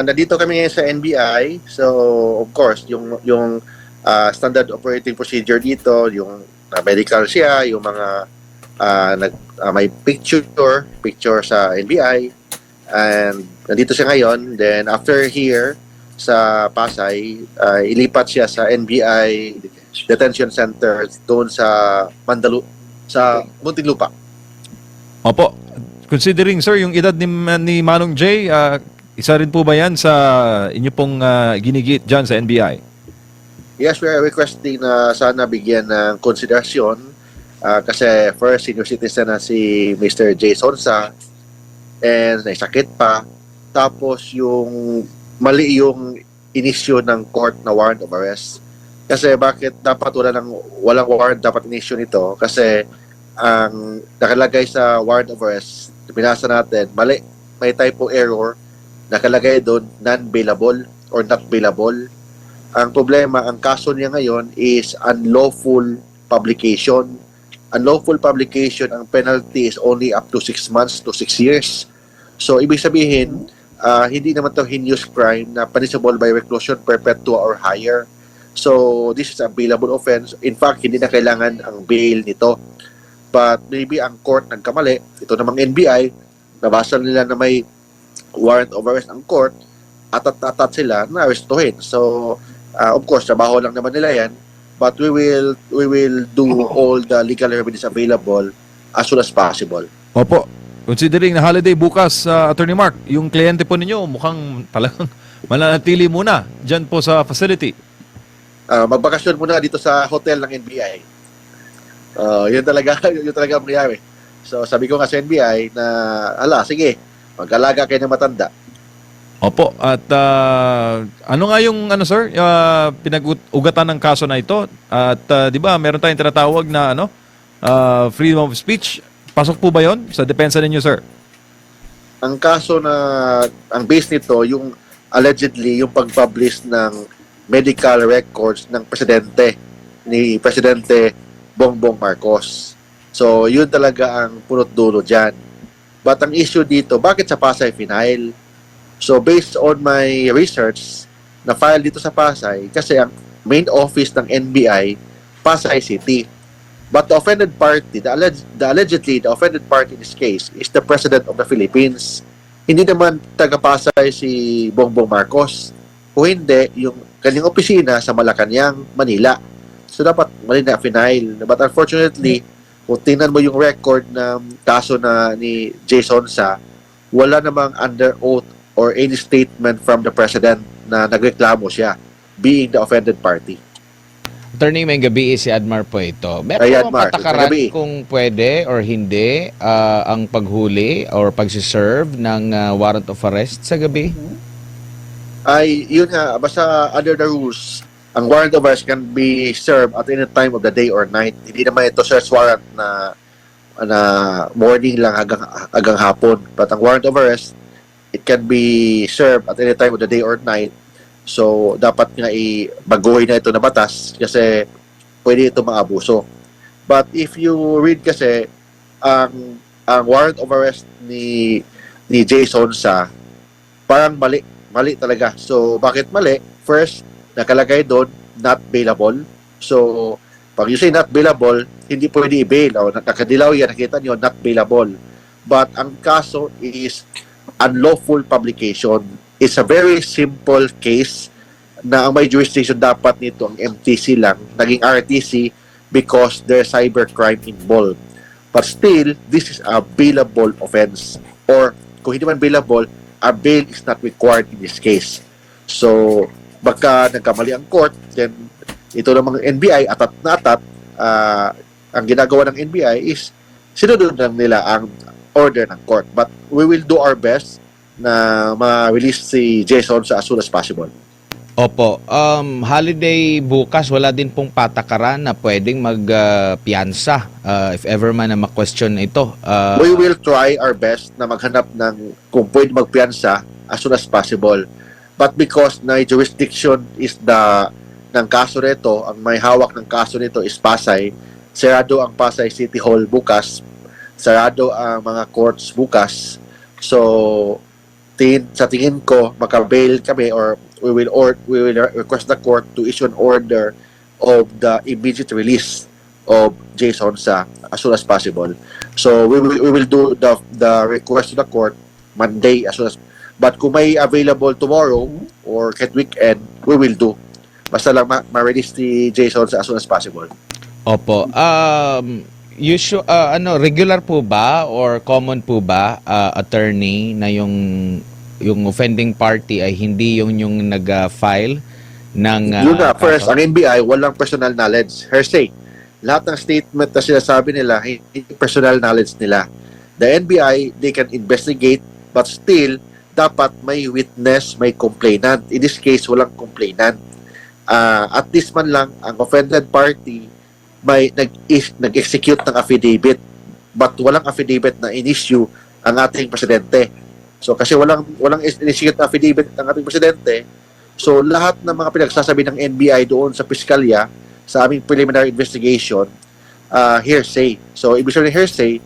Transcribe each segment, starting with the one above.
Nandito kami ngayon sa NBI. So, of course, yung standard operating procedure dito, yung medical siya, yung mga may picture sa NBI. And nandito siya ngayon. Then, after here sa Pasay, ilipat siya sa NBI Detention Center doon sa sa Muntinlupa. Opo. Considering, sir, yung edad ni Manong Jay, isa rin po ba yan sa inyo pong ginigit dyan sa NBI? Yes, we are requesting na sana bigyan ng konsiderasyon kasi first, senior citizen na si Mr. Jay Sonsa and may sakit pa. Tapos yung mali yung inisyo ng court na warrant of arrest. Kasi bakit dapat walang warrant dapat inisyo nito? Kasi ang nakalagay sa warrant of arrest, binasa natin, mali, may typo error, nakalagay doon non-bailable or not bailable. Ang problema, ang kaso niya ngayon is unlawful publication. Unlawful publication, ang penalty is only up to 6 months to 6 years. So, ibig sabihin, hindi naman to heinous crime na punishable by reclusion perpetua or higher. So, this is a bailable offense. In fact, hindi na kailangan ang bail nito. But maybe ang court nagkamali. Ito namang NBI, nabasa nila na may warrant of arrest ang court, atat sila na arestuhin. So, of course, trabaho lang naman nila yan. But we will do all the legal remedies available as soon as possible. Opo. Considering na holiday bukas, Attorney Mark, yung kliyente po ninyo mukhang talagang mananatili muna dyan po sa facility. Magbakasyon muna dito sa hotel ng NBI. Yun talaga ang mangyayari. So sabi ko nga sa NBI na, sige, mag-alaga kayo ng matanda. Opo. At ano nga yung, sir, pinag-ugatan ng kaso na ito? At di ba, meron tayong tinatawag na freedom of speech. Pasok po ba yon sa depensa ninyo, sir? Ang kaso ang base nito, yung allegedly, yung pag-publish ng medical records ng ni Presidente Bongbong Marcos. So, yun talaga ang punot dulo dyan. But ang issue dito, bakit sa Pasay final? So, based on my research, na-file dito sa Pasay, kasi ang main office ng NBI, Pasay City. But the offended party, allegedly, the offended party in this case is the President of the Philippines. Hindi naman taga-Pasay si Bongbong Marcos. Kung hindi, yung kanyang opisina sa Malacanang, Manila. So, dapat Manila final. But unfortunately, kung tingnan mo yung record ng kaso ni Jason Sa, wala namang under oath or any statement from the President na nagreklamo siya, being the offended party. Attorney, may gabi si Admar po ito. Meron Ay, bang Admar, patakaran gabi. kung pwede or hindi ang paghuli or pagsiserve ng warrant of arrest sa gabi? Ay, yun nga, basta under the rules, ang warrant of arrest can be served at any time of the day or night. Hindi naman ito search warrant na morning lang hanggang hapon. But ang warrant of arrest, it can be served at any time of the day or night. So, dapat nga baguhin na ito na batas kasi pwede ito maabuso. But if you read kasi, ang warrant of arrest ni Jason Sa, parang mali talaga. So, bakit mali? First, nakalagay doon, not bailable. So, pag you say not bailable, hindi pwede i-bail. O, nakadilaw yan, nakita nyo, not bailable. But ang kaso is unlawful publication. It's a very simple case na ang may jurisdiction dapat nito ang MTC lang, naging RTC because there's cybercrime involved. But still, this is a bailable offense. Or kung hindi man bailable, a bail is not required in this case. So, baka nagkamali ang court, then ito namang NBI, atat na atat, ang ginagawa ng NBI is sinunod lang nila ang order ng court. But we will do our best na ma-release si Jason as soon as possible. Opo. Holiday bukas, wala din pong patakaran na pwedeng magpiyansa if ever man na ma-question ito. We will try our best na maghanap ng kung pwede magpiyansa as soon as possible. But because na jurisdiction is ng kaso nito, ang may hawak ng kaso nito is Pasay, sarado ang Pasay City Hall bukas, sarado ang mga courts bukas. So, sa tingin ko, maka-bail kami or we will request the court to issue an order of the immediate release of Jason sa as soon as possible. So we will do the request to the court Monday as soon as, but kung may available tomorrow or kahit weekend, we will do. Basta lang ma-release ni Jason sa as soon as possible. Opo. Regular po ba or common po ba, attorney, na yung offending party ay hindi yung nag-file ng Yun na, first, kaso? ang NBI, walang personal knowledge. Hearsay. Lahat ng statement na sinasabi nila, hindi personal knowledge nila. The NBI, they can investigate, but still, dapat may witness, may complainant. In this case, walang complainant. At least man lang, ang offended party may nag-execute ng affidavit, but walang affidavit na in-issue ang ating presidente. So kasi walang in-execute na affidavit ng ating presidente, so lahat ng mga pinagsasabi ng NBI doon sa piskalya sa aming preliminary investigation, hearsay. So ibig sabihin hearsay,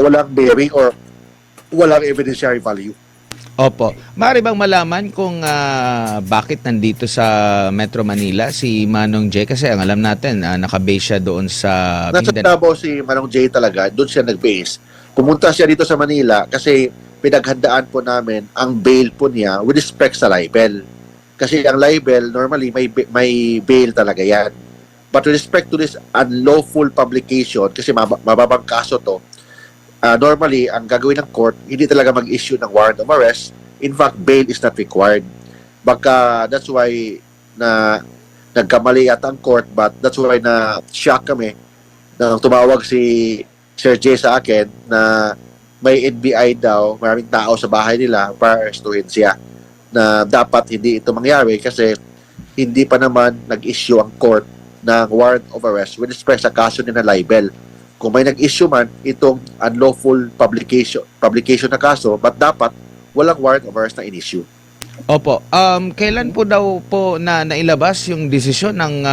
walang bearing or walang evidentiary value. Opo. Maaari bang malaman kung bakit nandito sa Metro Manila si Manong J? Kasi ang alam natin, nakabase siya doon sa Nasa Mindanao. Davao si Manong J talaga, doon siya nag-base. Pumunta siya dito sa Manila kasi pinaghandaan po namin ang bail po niya with respect sa libel. Kasi ang libel, normally may bail talaga yan. But with respect to this unlawful publication, kasi mababang kaso to, normally, ang gagawin ng court, hindi talaga mag-issue ng warrant of arrest. In fact, bail is not required. Baka that's why na nagkamali yata ang court, but that's why na shock kami nang tumawag si Sir J sa akin na may NBI daw, maraming tao sa bahay nila para arrestuhin siya. Na dapat hindi ito mangyari kasi hindi pa naman nag-issue ang court ng warrant of arrest with respect sa kaso ni na libel. Kung may nag-issue man itong unlawful publication na kaso, but dapat walang warrant of arrest na in-issue. Opo. Kailan po daw po nailabas yung desisyon ng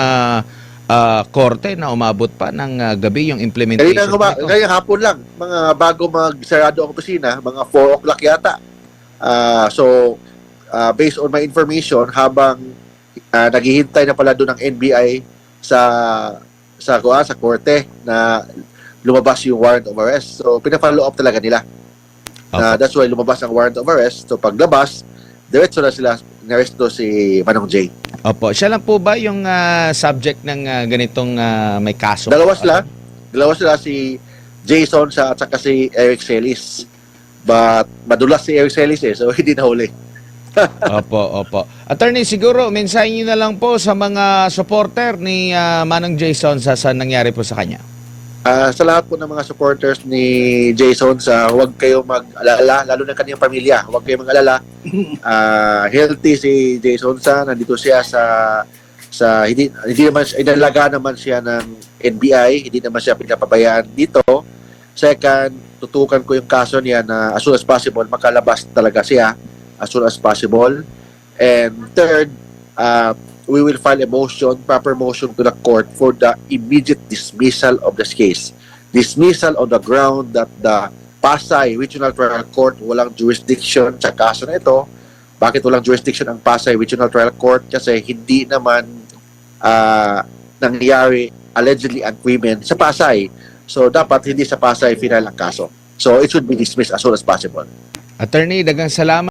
korte na umabot pa ng gabi yung implementation nito? Kaya hapon lang, mga bago magsarado ang opisina, mga 4 o'clock yata. Based on my information, habang naghihintay na pala doon ng NBI sa korte na lumabas yung warrant of arrest. So, pina-follow up talaga nila. That's why lumabas ang warrant of arrest. So, paglabas, diretso na sila naresto si Manong J. Opo. Siya lang po ba yung subject ng ganitong may kaso? Dalawa sila si Jason at saka si Eric Celis. But madulas si Eric Celis so hindi nahuli. Opo. Attorney, siguro, mensahe niyo na lang po sa mga supporter ni Manong Jason sa nangyari po sa kanya. Sa lahat po ng mga supporters ni Jason, huwag kayong mag-alala, lalo na kanyang pamilya, huwag kayong mag-alala. Healthy si Jason nandito siya hindi naman inalaga naman siya ng NBI, hindi naman siya pinapabayaan dito. Second, tutukan ko yung kaso niya na as soon as possible makalabas talaga siya as soon as possible. And third, we will file a proper motion to the court for the immediate dismissal of this case. Dismissal on the ground that the Pasay Regional Trial Court walang jurisdiction sa kaso na ito. Bakit walang jurisdiction ang Pasay Regional Trial Court? Kasi hindi naman nangyari allegedly ang crimen sa Pasay. So, dapat hindi sa Pasay final ang kaso. So, it should be dismissed as soon as possible. Attorney, dagang salamat.